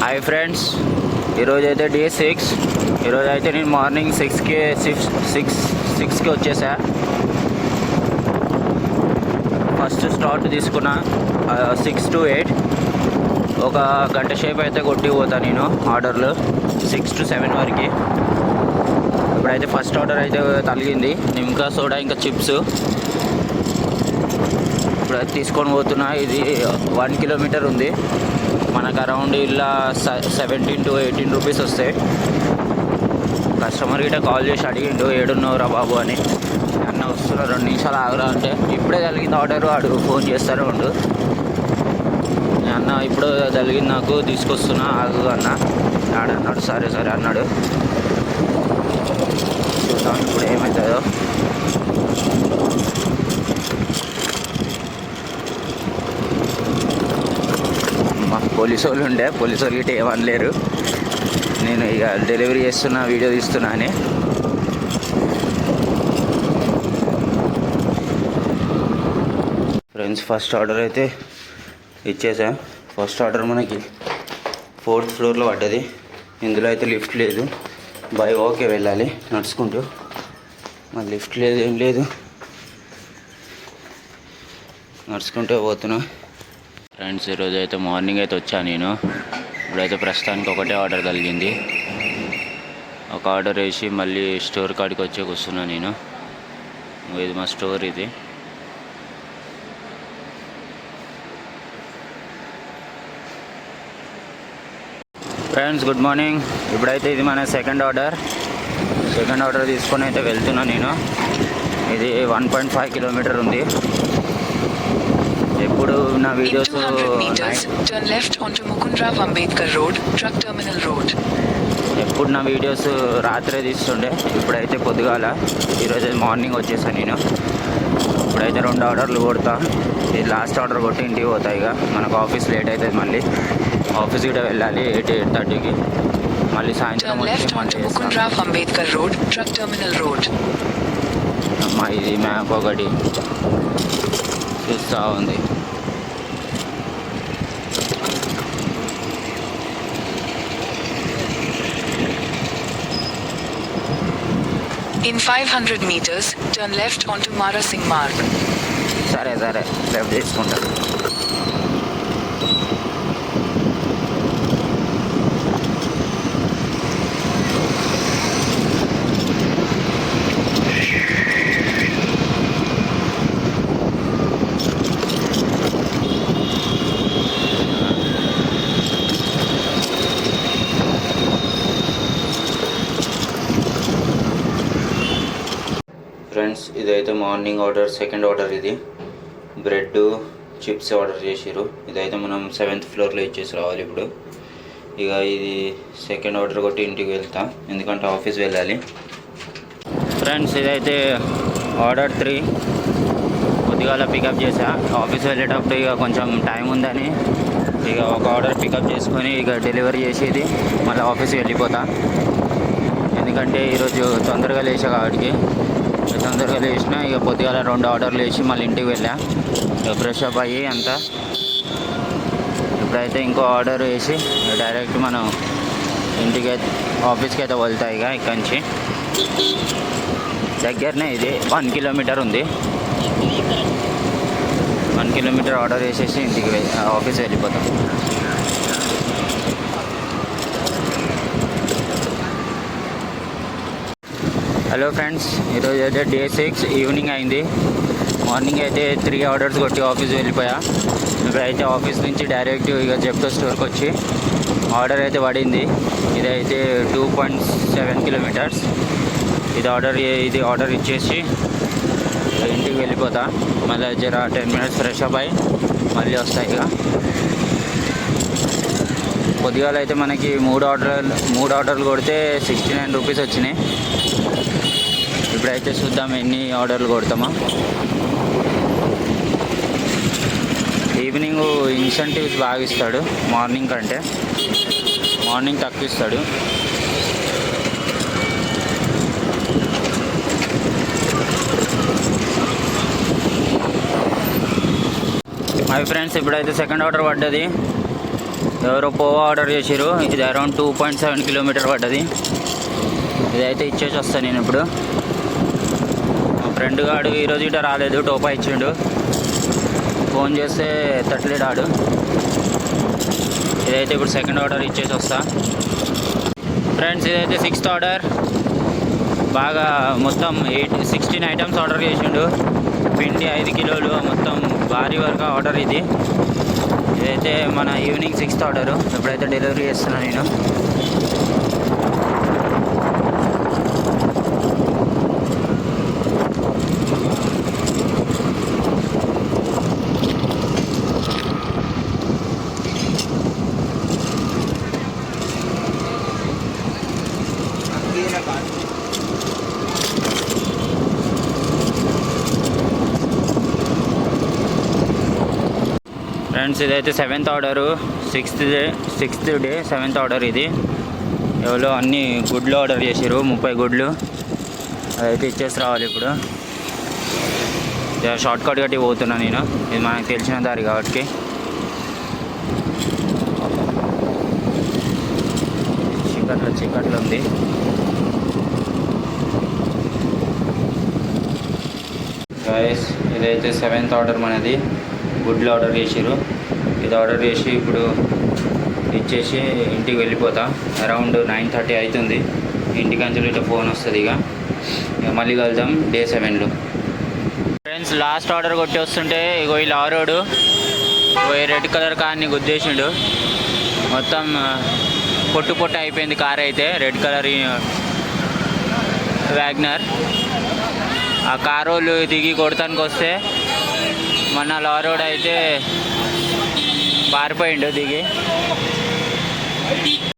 Hi friends, ఈరోజు అయితే day 6. ఈరోజు అయితే నేను మార్నింగ్ 6కి వచ్చేసా. ఫస్ట్ స్టార్ట్ తీసుకున్నా 6 to 8. ఒక గంట సేపు అయితే కొట్టి పోతా నేను ఆర్డర్లు 6 to 7 వరకు. ఇప్పుడైతే ఫస్ట్ ఆర్డర్ అయితే తగిలింది, నిమ్కా సోడా ఇంకా చిప్స్. ఇప్పుడైతే తీసుకొని పోతున్నా. ఇది 1 కిలోమీటర్ ఉంది. మనకు అరౌండ్ ఇలా 17 to 18 రూపీస్ వస్తాయి. కస్టమర్ గిట్ట కాల్ చేసి అడిగిండు ఏడున్నావురా బాబు అని. అన్న వస్తున్నా 2 నిమిషాలు ఆగరా అంటే, ఇప్పుడే జరిగింది ఆర్డర్, వాడు ఫోన్ చేస్తూనే ఉండు. అన్న ఇప్పుడు జరిగింది, నాకు తీసుకొస్తున్నా ఆగు అన్న. ఆడన్నాడు సరే సరే అన్నాడు. చూద్దాం ఇప్పుడు ఏమవుతుందో. పోలీసు వాళ్ళు ఉండే, పోలీసు వాళ్ళు గిట్ట ఏమనలేరు. నేను ఇక డెలివరీ చేస్తున్నా, వీడియో తీస్తున్నా అని. ఫ్రెండ్స్, ఫస్ట్ ఆర్డర్ అయితే ఇచ్చేసా. ఫస్ట్ ఆర్డర్ మనకి 4th ఫ్లోర్లో పడ్డది. ఇందులో అయితే లిఫ్ట్ లేదు, బై వాకే వెళ్ళాలి నడుచుకుంటూ. మరి లిఫ్ట్ లేదు, ఏం లేదు, నడుచుకుంటూ పోతున్నా. ఫ్రెండ్స్, ఈరోజు అయితే మార్నింగ్ అయితే వచ్చాను నేను. ఇప్పుడైతే ప్రస్తుతానికి ఒకటే ఆర్డర్ కలిగింది. ఒక ఆర్డర్ వేసి మళ్ళీ స్టోర్ కాడికి వచ్చి కూర్చున్నా నేను. ఇది మా స్టోర్ ఇది. Friends, good morning. ఇప్పుడైతే ఇది మన సెకండ్ ఆర్డర్ తీసుకొని అయితే వెళ్తున్నా నేను. ఇది 1.5 కిలోమీటర్ ఉంది. ఎప్పుడు నా వీడియోస్ ఎప్పుడు నా వీడియోస్ రాత్రే తీస్తుండే, ఇప్పుడైతే పొద్దుగాల. ఈరోజు మార్నింగ్ వచ్చేసాను నేను. ఇప్పుడైతే 2 ఆర్డర్లు కొడతా. ఇది లాస్ట్ ఆర్డర్ కొట్టి ఇంటికి పోతా. ఇక మనకు ఆఫీస్ లేట్ అవుతుంది, మళ్ళీ ఆఫీస్ కూడా వెళ్ళాలి 8-8:30కి. మళ్ళీ సాయంత్రం అమ్మా, ఇది మ్యాప్ ఒకటి చూస్తూ ఉంది. In 500 meters, turn left onto Mara Singh Marg. సరే లెఫ్ట్ తీసుకుంటా. ఫ్రెండ్స్, ఇదైతే మార్నింగ్ ఆర్డర్, సెకండ్ ఆర్డర్. ఇది బ్రెడ్ చిప్స్ ఆర్డర్ చేసిర్రు. ఇదైతే మనం 7th ఫ్లోర్లో ఇచ్చేసి రావాలి ఇప్పుడు. ఇక ఇది సెకండ్ ఆర్డర్ కొట్టి ఇంటికి వెళ్తా, ఎందుకంటే ఆఫీస్ వెళ్ళాలి. ఫ్రెండ్స్, ఇదైతే ఆర్డర్ 3 కొద్దిగా పికప్ చేసా. ఆఫీస్ వెళ్ళేటప్పుడు ఇక కొంచెం టైం ఉందని ఇక ఒక ఆర్డర్ పికప్ చేసుకొని ఇక డెలివరీ చేసేది మళ్ళీ ఆఫీస్కి వెళ్ళిపోతా. ఎందుకంటే ఈరోజు తొందరగా లేచా కాబట్టి. తొందరగా లేచిన ఇక పొద్దుగాల 2 ఆర్డర్లు వేసి మళ్ళీ ఇంటికి వెళ్ళా. ఇక ఫ్రెష్ అప్ అయ్యి అంతా. ఇప్పుడైతే ఇంకో ఆర్డర్ వేసి డైరెక్ట్ మనం ఇంటికి ఆఫీస్కి అయితే వెళ్తాయి. ఇక ఇక్కడి నుంచి దగ్గరనే, ఇది 1 కిలోమీటర్ ఉంది. 1 కిలోమీటర్ ఆర్డర్ వేసేసి ఇంటికి ఆఫీస్ వెళ్ళిపోతాం. హలో ఫ్రెండ్స్, ఈరోజు అయితే డే 6 ఈవినింగ్ అయింది. మార్నింగ్ అయితే 3 ఆర్డర్స్ కొట్టి ఆఫీస్ వెళ్ళిపోయా. ఇప్పుడైతే ఆఫీస్ నుంచి డైరెక్ట్ ఇక జెప్టో స్టోర్కి వచ్చి ఆర్డర్ అయితే పడింది. ఇదైతే 2.7 కిలోమీటర్స్. ఇది ఆర్డర్ ఇచ్చేసి ఇంటికి వెళ్ళిపోతా. మళ్ళీ జర 10 మినిట్స్ ఫ్రెష్ అప్ అయ్యి మళ్ళీ వస్తాయి. ఇక పొద్దుగాల అయితే మనకి 3 ఆర్డర్లు కొడితే 69 రూపీస్ వచ్చినాయి. ఇప్పుడైతే చూద్దాం ఎన్ని ఆర్డర్లు కొడతామో. ఈవినింగ్ ఇన్సెంటివ్స్ బాగా ఇస్తాడు, మార్నింగ్ కంటే మార్నింగ్ తక్కువ ఇస్తాడు. హాయ్ ఫ్రెండ్స్, ఇప్పుడైతే సెకండ్ ఆర్డర్ పడ్డది. ఎవరో పోవా ఆర్డర్ చేసారు. ఇది అరౌండ్ 2.7 కిలోమీటర్ పడ్డది. ఇదైతే ఇచ్చేసి వస్తాను నేను ఇప్పుడు. మా ఫ్రెండ్ గాడు ఈరోజు ఇట రాలేదు, టోపా ఇచ్చిండు. ఫోన్ చేస్తే ఎత్తట్లేడు ఆడు. ఇదైతే ఇప్పుడు సెకండ్ ఆర్డర్ ఇచ్చేసి వస్తా. ఫ్రెండ్స్ ఇదైతే 6th ఆర్డర్. బాగా మొత్తం 16 ఐటమ్స్ ఆర్డర్ చేసిండు. పిండి 5 కిలోలు, మొత్తం భారీ వరకు ఆర్డర్ ఇది. ఇదైతే మన ఈవినింగ్ 6th ఆర్డరు. ఎప్పుడైతే డెలివరీ చేస్తున్నా నేను. ఫ్రెండ్స్ ఇదైతే 7th order. 6th day 7th order ఇది. ఎవరో అన్ని గుడ్లు ఆర్డర్ చేసారు, 30 గుడ్లు. అదైతే ఇచ్చేసి రావాలి ఇప్పుడు. షార్ట్ కట్ కట్టి పోతున్నా నేను. ఇది మనకు తెలిసిన దారి కాబట్టి. చీకట్లో ఉంది. గైస్ ఇదైతే 7th ఆర్డర్ మనది. గుడ్లు ఆర్డర్ చేసారు. ఇది ఆర్డర్ చేసి ఇప్పుడు ఇచ్చేసి ఇంటికి వెళ్ళిపోతా. అరౌండ్ 9:30 అవుతుంది. ఇంటికి అంచులు ఇట్లా ఫోన్ వస్తుంది. ఇక మళ్ళీ కలుద్దాం డే 7లో. ఫ్రెండ్స్ లాస్ట్ ఆర్డర్ కొట్టి వస్తుంటే ఇగో ఈ లారోడు ఈ రెడ్ కలర్ కార్ని గుద్దేసిండు. మొత్తం పొట్టు అయిపోయింది కార్ అయితే. Red colour Wagner. ఆ కార్ వాళ్ళు దిగి కొడతానికి వస్తే మన లారోడ్ అయితే పారిపోయిండు దిగి.